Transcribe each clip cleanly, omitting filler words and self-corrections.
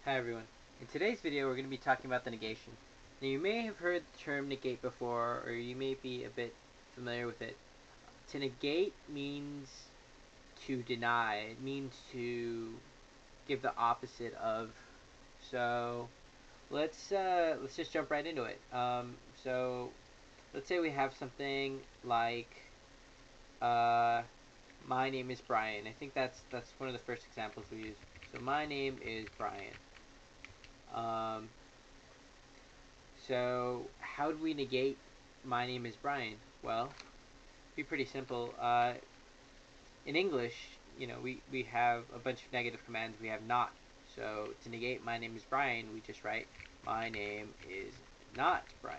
Hi everyone. In today's video we're going to be talking about the negation. Now you may have heard the term negate before, or you may be a bit familiar with it. To negate means to deny. It means to give the opposite of. So let's just jump right into it. So let's say we have something like my name is Brian. I think that's one of the first examples we use. So my name is Brian. Um, So how do we negate my name is Brian? Well, it'd be pretty simple. In English, we have a bunch of negative commands. We have not. So to negate my name is Brian, we just write my name is not Brian.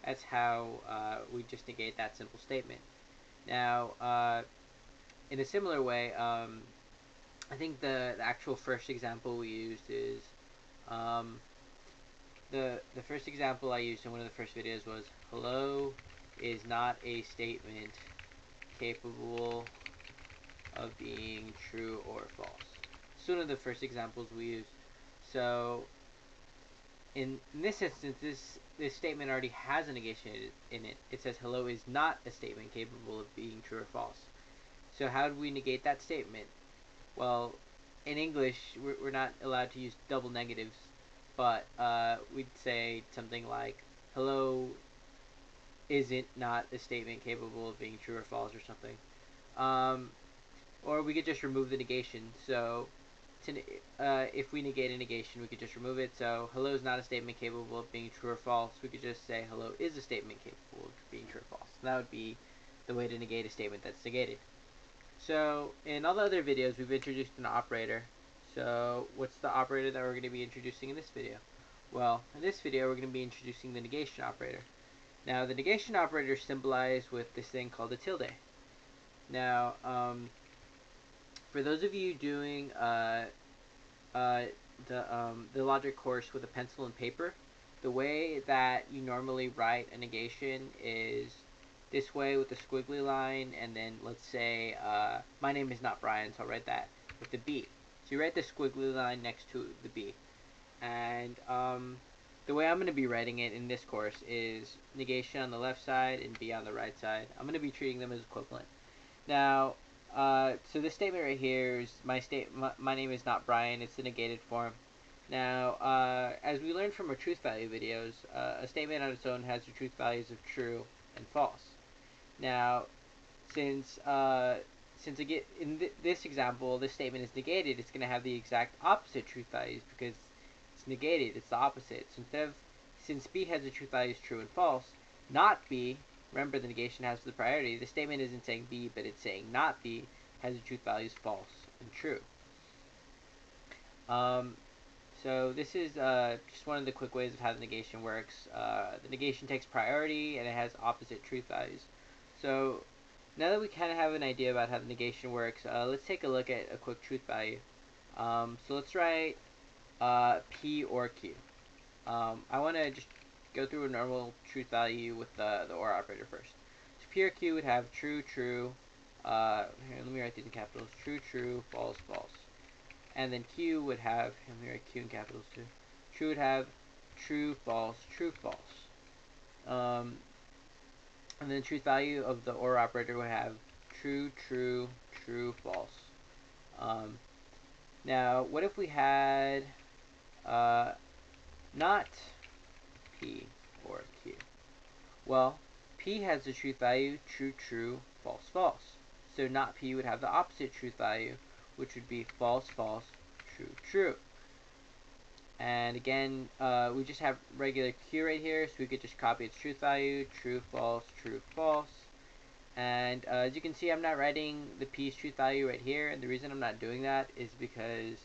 That's how we just negate that simple statement. Now, in a similar way, I think the actual first example we used is um, the first example I used in one of the first videos was hello is not a statement capable of being true or false. It's one of the first examples we used. So in this instance, this statement already has a negation in it. It says hello is not a statement capable of being true or false. So how do we negate that statement? Well, in English, we're not allowed to use double negatives, but we'd say something like, hello isn't not a statement capable of being true or false or something. Or we could just remove the negation. So if we negate a negation, we could just remove it. So hello is not a statement capable of being true or false. We could just say hello is a statement capable of being true or false. And that would be the way to negate a statement that's negated. So in all the other videos, we've introduced an operator. So what's the operator that we're going to be introducing in this video? Well, in this video, we're going to be introducing the negation operator. Now, the negation operator is symbolized with this thing called a tilde. Now, for those of you doing the logic course with a pencil and paper, the way that you normally write a negation is this way with the squiggly line, and then let's say my name is not Brian, so I'll write that with the B. So you write the squiggly line next to the B. And the way I'm going to be writing it in this course is negation on the left side and B on the right side. I'm going to be treating them as equivalent. Now, so this statement right here is my name is not Brian. It's the negated form. Now, as we learned from our truth value videos, a statement on its own has the truth values of true and false. Now, since again in this example, this statement is negated, it's going to have the exact opposite truth values because it's negated. It's the opposite. So since B has the truth values true and false, not B. Remember, the negation has the priority. The statement isn't saying B, but it's saying not B has the truth values false and true. So this is just one of the quick ways of how the negation works. The negation takes priority and it has opposite truth values. So now that we kind of have an idea about how the negation works, let's take a look at a quick truth value. So let's write P or Q. I want to just go through a normal truth value with the OR operator first. So P or Q would have true, true. Here, let me write these in capitals. True, true, false, false. And then Q would have, let me write Q in capitals too. True would have true, false, true, false. And then the truth value of the OR operator would have true, true, true, false. Now, what if we had not P or Q? Well, P has the truth value true, true, false, false. So not P would have the opposite truth value, which would be false, false, true, true. And again, we just have regular Q right here, so we could just copy its truth value, true, false, true, false. And as you can see, I'm not writing the P's truth value right here, and the reason I'm not doing that is because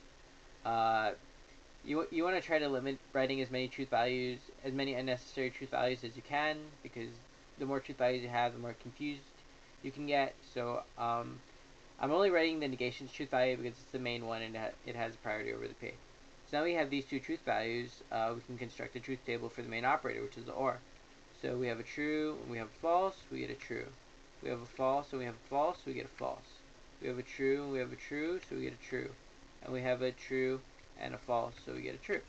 you want to try to limit writing as many truth values, as many unnecessary truth values as you can, because the more truth values you have, the more confused you can get. So I'm only writing the negation's truth value because it's the main one and it has priority over the P. So now we have these two truth values, we can construct a truth table for the main operator, which is the OR. So we have a true and we have a false, we get a true. We have a false and we have a false, we get a false. We have a true and we have a true, so we get a true. And we have a true and a false, so we get a true.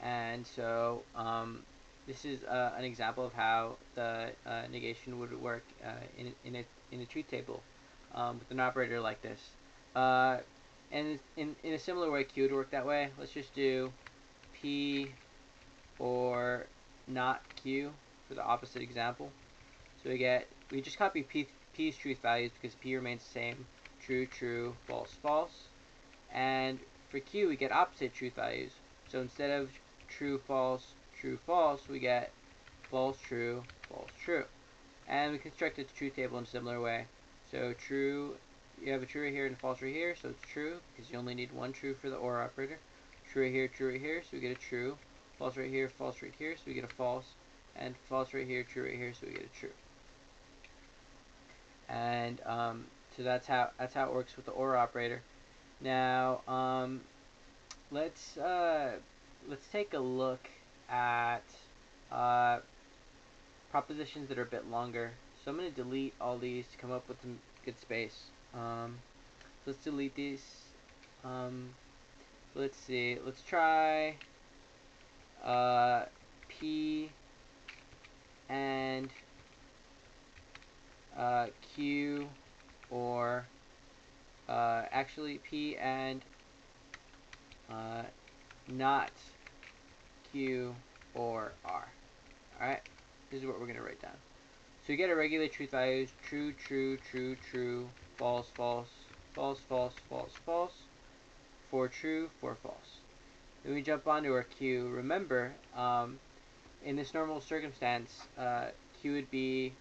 And so this is an example of how the negation would work in a truth table with an operator like this. And in a similar way, Q would work that way. Let's just do P or not Q for the opposite example. So we just copy P's truth values because P remains the same. True, true, false, false. And for Q, we get opposite truth values. So instead of true, false, we get false, true, false, true. And we construct the truth table in a similar way. So true, you have a true right here and a false right here, so it's true because you only need one true for the OR operator. True right here, so we get a true. False right here, so we get a false. And false right here, true right here, so we get a true. And so that's how it works with the OR operator. Now let's take a look at propositions that are a bit longer. So I'm going to delete all these to come up with some good space. Let's delete these. Let's see. Let's try P and Q, or actually P and not Q or R. Alright, this is what we're going to write down. So you get a regular truth values: true, true, true, true, false, false, false, false, false, false, 4 true, 4 false. Then we jump onto our Q. Remember, in this normal circumstance, Q would be,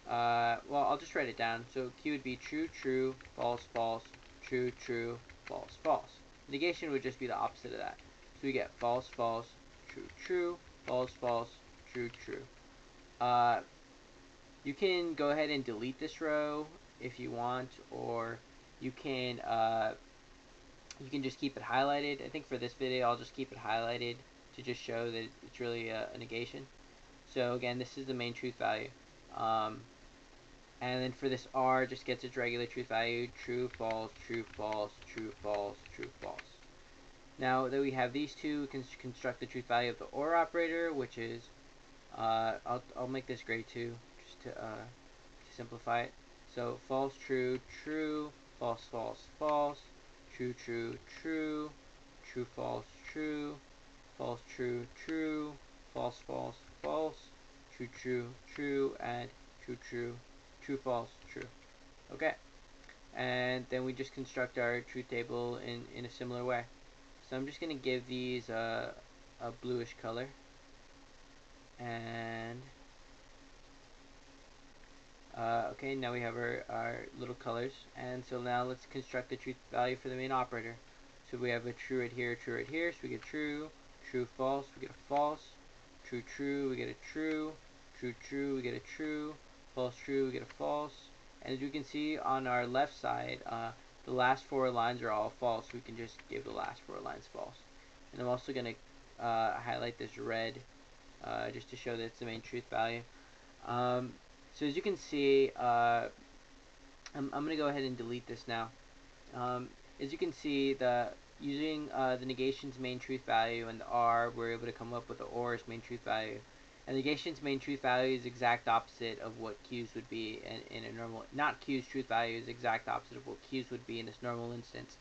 well, I'll just write it down. So Q would be true, true, false, false, true, true, false, false. Negation would just be the opposite of that. So we get false, false, true, true, false, false, true, true. You can go ahead and delete this row if you want, or you can just keep it highlighted. I think for this video, I'll just keep it highlighted to just show that it's really a negation. So again, this is the main truth value. And then for this R, just gets its regular truth value: true, false, true, false, true, false, true, false. Now that we have these two, we can construct the truth value of the OR operator, which is, I'll make this gray too, just to simplify it. So false, true, true, false, false, false, true, true, true, true, false, true, false, true, true, false, false, false, true, true, true, and true, true, true, false, true. Okay. And then we just construct our truth table in a similar way. So I'm just going to give these a bluish color. And okay, now we have our little colors. And so now let's construct the truth value for the main operator. So we have a true right here, so we get true, true, false, we get a false, true, true, we get a true, true, true, we get a true, false, true, we get a false. And as you can see on our left side, the last 4 lines are all false. We can just give the last 4 lines false. And I'm also going to highlight this red just to show that it's the main truth value. So as you can see, I'm going to go ahead and delete this now. As you can see, using the negation's main truth value and the R, we're able to come up with the OR's main truth value. And the negation's main truth value is exact opposite of what Q's would be in a normal, not Q's truth value is exact opposite of what Q's would be in this normal instance.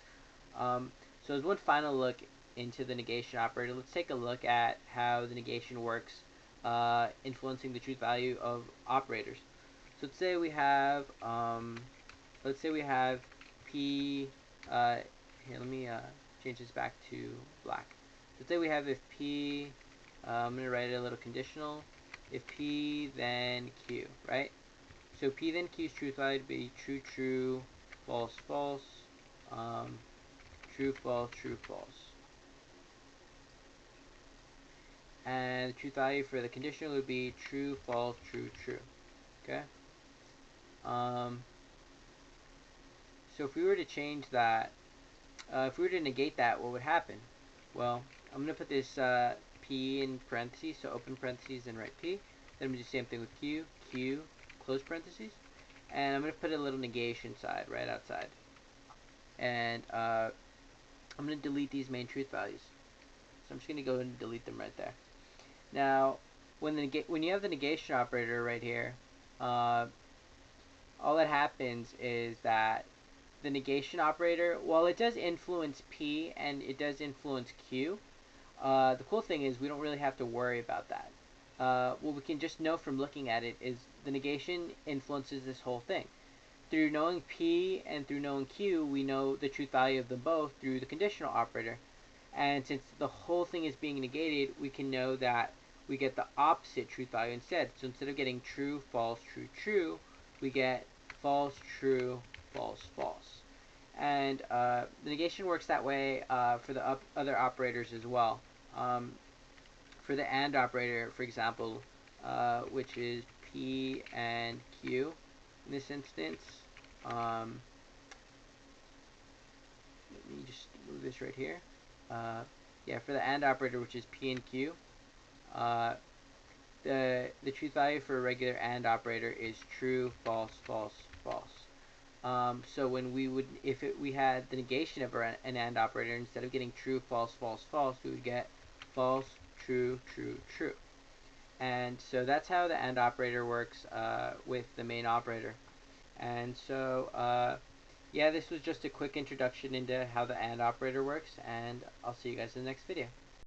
So as one final look into the negation operator, let's take a look at how the negation works, influencing the truth value of operators. So let's say we have P. Here, let me change this back to black. So let's say we have if P. I'm going to write it a little conditional. If P, then Q, right? So P then Q's truth value would be true, true, false, false, true, false, true, false. And the truth value for the conditional would be true, false, true, true. Okay? So if we were to change that, if we were to negate that, what would happen? Well, I'm going to put this P in parentheses, so open parentheses and write P. Then I'm going to do the same thing with Q, Q, close parentheses. And I'm going to put a little negation side right outside. And I'm going to delete these main truth values. So I'm just going to go and delete them right there. Now, when you have the negation operator right here, all that happens is that the negation operator, while it does influence P and it does influence Q, the cool thing is we don't really have to worry about that. What we can just know from looking at it is the negation influences this whole thing. Through knowing P and through knowing Q, we know the truth value of them both through the conditional operator. And since the whole thing is being negated, we can know that we get the opposite truth value instead. So instead of getting true, false, true, true, we get false, true, false, false. And the negation works that way for the other operators as well. For the AND operator, for example, which is P and Q in this instance, let me just move this right here. Yeah, for the AND operator, which is P and Q, the truth value for a regular AND operator is true, false, false, false. So when we had the negation of an AND operator, instead of getting true, false, false, false, we would get false, true, true, true. And so that's how the AND operator works with the main operator. And so, yeah, this was just a quick introduction into how the AND operator works, and I'll see you guys in the next video.